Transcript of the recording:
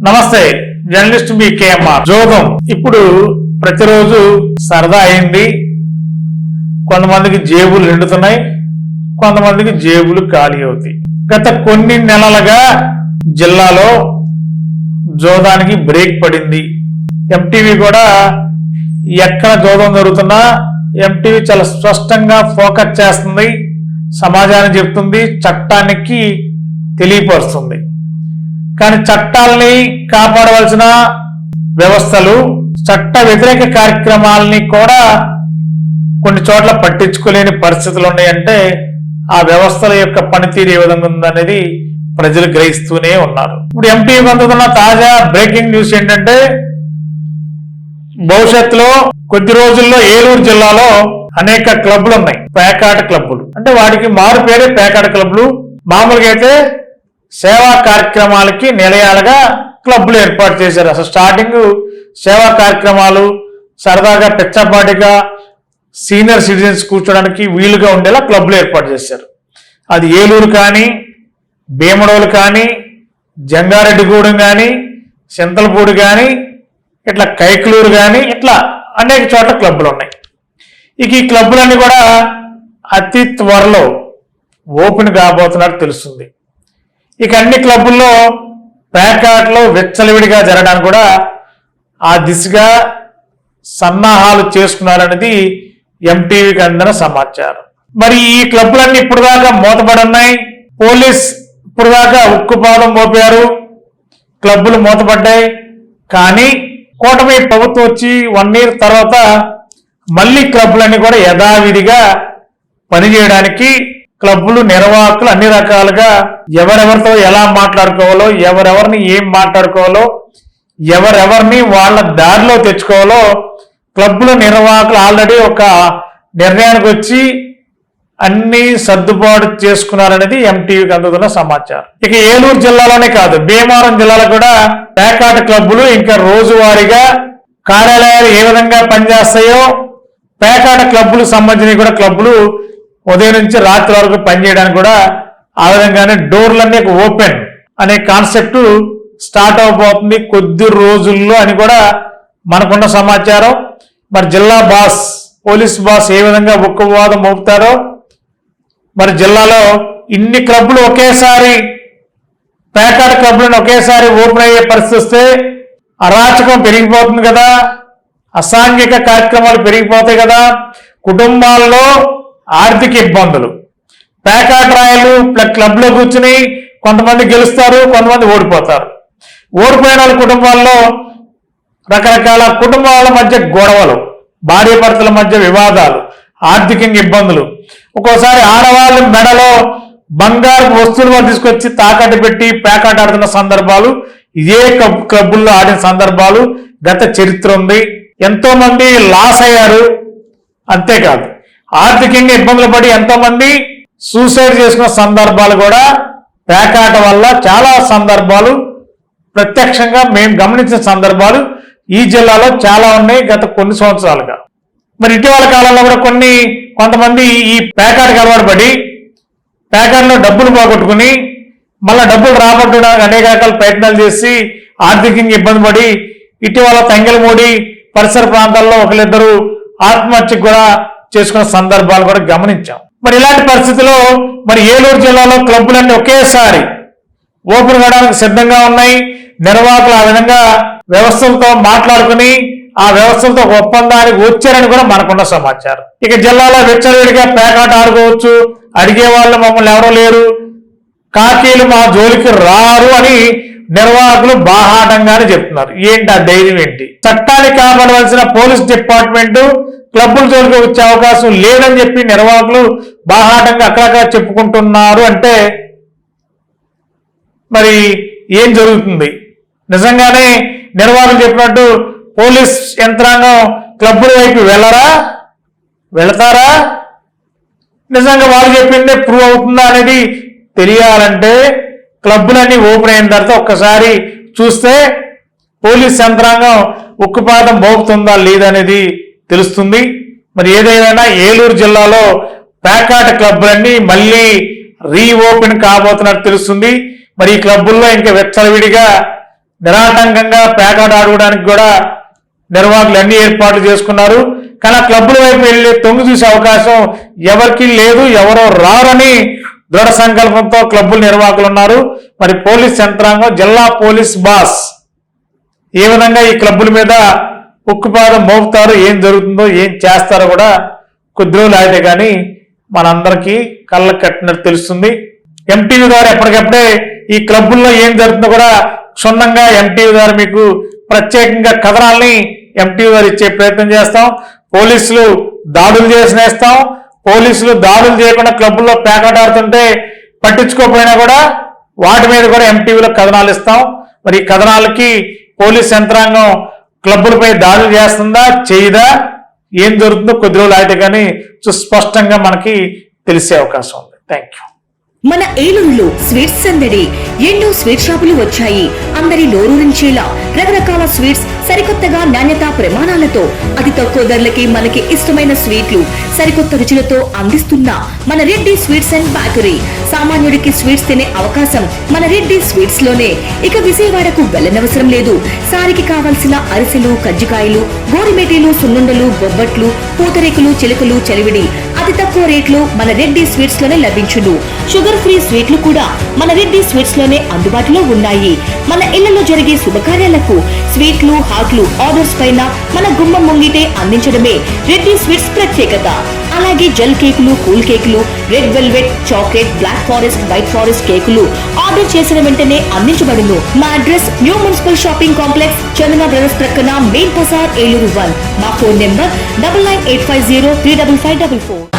నమస్తే, జర్నలిస్ట్ మీ కేఎంఆర్. జోగం ఇప్పుడు ప్రతిరోజు సరదా అయింది. కొంతమందికి జేబులు నిండుతున్నాయి, కొంతమందికి జేబులు ఖాళీ అవుతాయి. గత కొన్ని నెలలుగా జిల్లాలో జోదానికి బ్రేక్ పడింది. ఎంటీవీ కూడా ఎక్కడ జోదం జరుగుతున్నా ఎంటీవీ చాలా స్పష్టంగా ఫోకస్ చేస్తుంది, సమాజానికి చెప్తుంది, చట్టానికి తెలియపరుస్తుంది. కానీ చట్టాలని కాపాడవలసిన వ్యవస్థలు చట్ట వ్యతిరేక కార్యక్రమాలని కూడా కొన్ని చోట్ల పట్టించుకోలేని పరిస్థితులు ఉన్నాయంటే ఆ వ్యవస్థల యొక్క పనితీరు ఏ విధంగా ఉందనేది ప్రజలు గ్రహిస్తూనే ఉన్నారు. ఇప్పుడు ఎంటీవీ అందుతున్న తాజా బ్రేకింగ్ న్యూస్ ఏంటంటే, భవిష్యత్తులో కొద్ది రోజుల్లో ఏలూరు జిల్లాలో అనేక క్లబ్లు ఉన్నాయి, పేకాట క్లబ్లు. అంటే వాటికి మారు పేరే పేకాట క్లబ్లు. మామూలుగా అయితే సేవా కార్యక్రమాలకి నిలయాలుగా క్లబ్లు ఏర్పాటు చేశారు. అసలు స్టార్టింగ్ సేవా కార్యక్రమాలు సరదాగా పెచ్చపాటిగా సీనియర్ సిటిజన్స్ కూర్చోడానికి వీలుగా ఉండేలా క్లబ్లు ఏర్పాటు చేశారు. అది ఏలూరు కానీ, భీమడోలు కానీ, జంగారెడ్డిగూడెం కానీ, చింతలపూడి కానీ, ఇట్లా కైకలూరు కానీ, ఇట్లా అనేక చోట్ల క్లబ్లు ఉన్నాయి. ఇక ఈ క్లబ్లన్నీ కూడా అతి త్వరలో ఓపెన్ కాబోతున్నట్టు తెలుస్తుంది. ఇక అన్ని క్లబ్బుల్లో పేకాట్లో విచ్చలవిడిగా జరగడానికి కూడా ఆ దిశగా సన్నాహాలు చేసుకున్నారనేది ఎంటీవీకి అందిన సమాచారం. మరి ఈ క్లబ్లన్నీ ఇప్పుడు దాకా మూతపడి ఉన్నాయి. పోలీస్ ఇప్పుడు దాకా ఉక్కుపాదం మోపారు, క్లబ్బులు మూతపడ్డాయి. కానీ కూటమి ప్రభుత్వం వచ్చి 1 year తర్వాత మళ్ళీ క్లబ్లన్నీ కూడా యథావిధిగా పనిచేయడానికి క్లబ్బులు నిర్వాహకులు అన్ని రకాలుగా ఎవరెవరితో ఎలా మాట్లాడుకోవాలో, ఎవరెవరిని ఏం మాట్లాడుకోవాలో, ఎవరెవరిని వాళ్ళ దారిలో తెచ్చుకోవాలో క్లబ్బుల నిర్వాహకులు ఆల్రెడీ ఒక నిర్ణయానికి వచ్చి అన్ని సర్దుబాటు చేసుకున్నారనేది ఎంటీవీకి అందుతున్న సమాచారం. ఇక ఏలూరు జిల్లాలోనే కాదు, భీమవరం జిల్లాలో కూడా పేకాట క్లబ్బులు ఇంకా రోజువారీగా కార్యాలయాలు ఏ విధంగా పనిచేస్తాయో పేకాట క్లబ్బులకు సంబంధించిన కూడా క్లబ్బులు ఉదయం నుంచి రాత్రి వరకు పనిచేయడానికి కూడా ఆ విధంగానే డోర్లన్నీ ఓపెన్ అనే కాన్సెప్ట్ స్టార్ట్ అవబోతుంది కొద్ది రోజుల్లో అని కూడా మనకున్న సమాచారం. మరి జిల్లా బాస్, పోలీస్ బాస్ ఏ విధంగా ఉక్కువాదం మోపుతారో, మరి జిల్లాలో ఇన్ని క్లబ్లు ఒకేసారి పేకాట క్లబ్లను ఒకేసారి ఓపెన్ అయ్యే పరిస్థితి వస్తే అరాచకం పెరిగిపోతుంది కదా, అసాంఘిక కార్యక్రమాలు పెరిగిపోతాయి కదా, కుటుంబాల్లో ఆర్థిక ఇబ్బందులు, పేకాట రాయలు క్లబ్లో కూర్చుని కొంతమంది గెలుస్తారు, కొంతమంది ఓడిపోతారు. ఓడిపోయిన వాళ్ళ కుటుంబాల్లో రకరకాల కుటుంబాల మధ్య గొడవలు, భార్యాభర్తల మధ్య వివాదాలు, ఆర్థికంగా ఇబ్బందులు, ఒక్కోసారి ఆడవాళ్ళ మెడలో బంగారు వస్తువులు తీసుకొచ్చి తాకట్టు పెట్టి పేకాట ఆడుతున్న సందర్భాలు, ఇదే క్లబ్బుల్లో ఆడిన సందర్భాలు గత చరిత్ర ఉంది. ఎంతో మంది లాస్ అయ్యారు. అంతేకాదు ఆర్థికంగా ఇబ్బందులు పడి ఎంతో మంది సూసైడ్ చేసుకున్న సందర్భాలు కూడా పేకాట వల్ల చాలా సందర్భాలు ప్రత్యక్షంగా మేము గమనించిన సందర్భాలు ఈ జిల్లాలో చాలా ఉన్నాయి గత కొన్ని సంవత్సరాలుగా. మరి ఇటీవల కాలంలో కూడా కొంతమంది ఈ పేకాటకి అలవాటు పడి పేకాటలో డబ్బులు పోగొట్టుకుని మళ్ళీ డబ్బులు రాబట్టడానికి అనేక రకాల ప్రయత్నాలు చేసి ఆర్థికంగా ఇబ్బంది పడి ఇటీవల తంగెలమూడి పరిసర ప్రాంతాల్లో ఒకరిద్దరు ఆత్మహత్యకు కూడా చేసుకున్న సందర్భాలు కూడా గమనించాం. మరి ఇలాంటి పరిస్థితుల్లో మరి ఏలూరు జిల్లాలో క్లబ్బులన్నీ ఒకేసారి ఓపెన్ కావడానికి సిద్ధంగా ఉన్నాయి. నిర్వాహకులు ఆ విధంగా వ్యవస్థలతో మాట్లాడుకుని ఆ వ్యవస్థలతో ఒక ఒప్పందానికి వచ్చారని కూడా మనకున్న సమాచారం. ఇక జిల్లాలో విచ్చలవిడిగా పేకాట ఆడుకోవచ్చు, అడిగే వాళ్ళు మమ్మల్ని ఎవరో లేరు, కాకీలు మా జోలికి రారు అని నిర్వాహకులు బాహాటంగానే చెప్తున్నారు. ఏంటి ఆ ధైర్యం ఏంటి? చట్టాన్ని కాపాడవలసిన పోలీస్ డిపార్ట్మెంట్ క్లబ్బుల జోలికి వచ్చే అవకాశం లేదని చెప్పి నిర్వాహకులు బాహాటంగా అక్కడక్కడ చెప్పుకుంటున్నారు అంటే మరి ఏం జరుగుతుంది? నిజంగానే నిర్వాహకులు చెప్పినట్టు పోలీస్ యంత్రాంగం క్లబ్బుల వైపు వెళతారా? నిజంగా వాళ్ళు చెప్పిందే ప్రూవ్ అవుతుందా అనేది తెలియాలంటే క్లబ్బులన్నీ ఓపెన్ అయిన తర్వాత ఒక్కసారి చూస్తే పోలీస్ యంత్రాంగం ఉక్కుపాదం మోపుతుందా లేదనేది తెలుస్తుంది. మరి ఏదైనా ఏలూరు జిల్లాలో పేకాట క్లబ్బులన్నీ మళ్ళీ రీఓపెన్ కాబోతున్నట్టు తెలుస్తుంది. మరి ఈ క్లబ్బుల్లో ఇంకా విచ్చలవిడిగా నిరాటంకంగా పేకాట ఆడుకోవడానికి కూడా నిర్వాహకులు అన్ని ఏర్పాట్లు చేసుకున్నారు. కానీ ఆ క్లబ్బుల వైపు వెళ్ళి తొంగి చూసే అవకాశం ఎవరికి లేదు, ఎవరో రారని దృఢ సంకల్పంతో క్లబ్బుల నిర్వాహకులు ఉన్నారు. మరి పోలీస్ యంత్రాంగం, జిల్లా పోలీస్ బాస్ ఏ విధంగా ఈ క్లబ్బుల మీద ఉక్కుపాదం మోపుతారో, ఏం జరుగుతుందో, ఏం చేస్తారో కూడా కొద్ది రోజులు అయితే కానీ మనందరికీ కళ్ళకు కట్టినట్టు తెలుస్తుంది. ఎంటీవీ ద్వారా ఎప్పటికప్పుడే ఈ క్లబ్బుల్లో ఏం జరుగుతుందో కూడా క్షుణ్ణంగా ఎంటీవీ ద్వారా మీకు ప్రత్యేకంగా కథనాల్ని ఎంటీవీ ద్వారా ఇచ్చే ప్రయత్నం చేస్తాం. పోలీసులు దాడులు చేసినేస్తాం. పోలీసులు దాడులు చేయకుండా క్లబ్బుల్లో పేకాట ఆడుతుంటే పట్టించుకోకపోయినా కూడా వాటి మీద కూడా ఎంటీవీలో కథనాలు ఇస్తాం. మరి ఈ కథనాలకి పోలీస్ యంత్రాంగం క్లబ్బులపై దాడులు చేస్తుందా, చేయదా, ఏం జరుగుతుందో కొద్ది రోజులు అయితే కానీ సుస్పష్టంగా మనకి తెలిసే అవకాశం ఉంది. Thank you. మన ఏలూరులో స్వీట్స్ సందడి. ఎన్నో స్వీట్ షాపులు వచ్చాయి. అందరి నోరూరించేలా రకరకాల స్వీట్స్ సరికొత్తగా నాణ్యతా ప్రమాణాలతో అతి తక్కువ ధరలకి మనకి ఇష్టమైన స్వీట్లు సరికొత్త రుచులతో అందిస్తున్న మన రెడ్డి స్వీట్స్ అండ్ బేకరీ. సామాన్యుడికి స్వీట్స్ తినే అవకాశం మన రెడ్డి స్వీట్స్ లోనే. ఇక విజయవాడకు వెళ్ళనవసరం లేదు. సారికి కావాల్సిన అరిసెలు, కజ్జికాయలు, గోరిమేటీలు, సున్నుండలు, బొబ్బట్లు, పూతరేకులు, చిలుకలు, చలివిడి అతి తక్కువ రేట్లు మన రెడ్డి స్వీట్స్ లోనే లభించును. షుగర్ ఫ్రీ స్వీట్లు కూడా మన రెడ్డి స్వీట్స్ లోనే అందుబాటులో ఉన్నాయి. మన ఇళ్లలో జరిగే శుభకార్యాలకు స్వీట్లు, హాట్లు ఆర్డర్స్ పైన మన గుమ్మం ముంగిటే అందించడమే రెడ్డి స్వీట్స్ ప్రత్యేకత. అలాగే జెల్ కేకులు, కూల్ కేకులు, red velvet, chocolate, black forest, white forest కేకులు ఆర్డర్ చేసిన వెంటనే అందించబడును. మా address new municipal shopping complex, Chandana brothers ప్రక్కన మెయిన్ బజార్, ఏలూరు 1. మా ఫోన్ నెంబర్ 9985035544.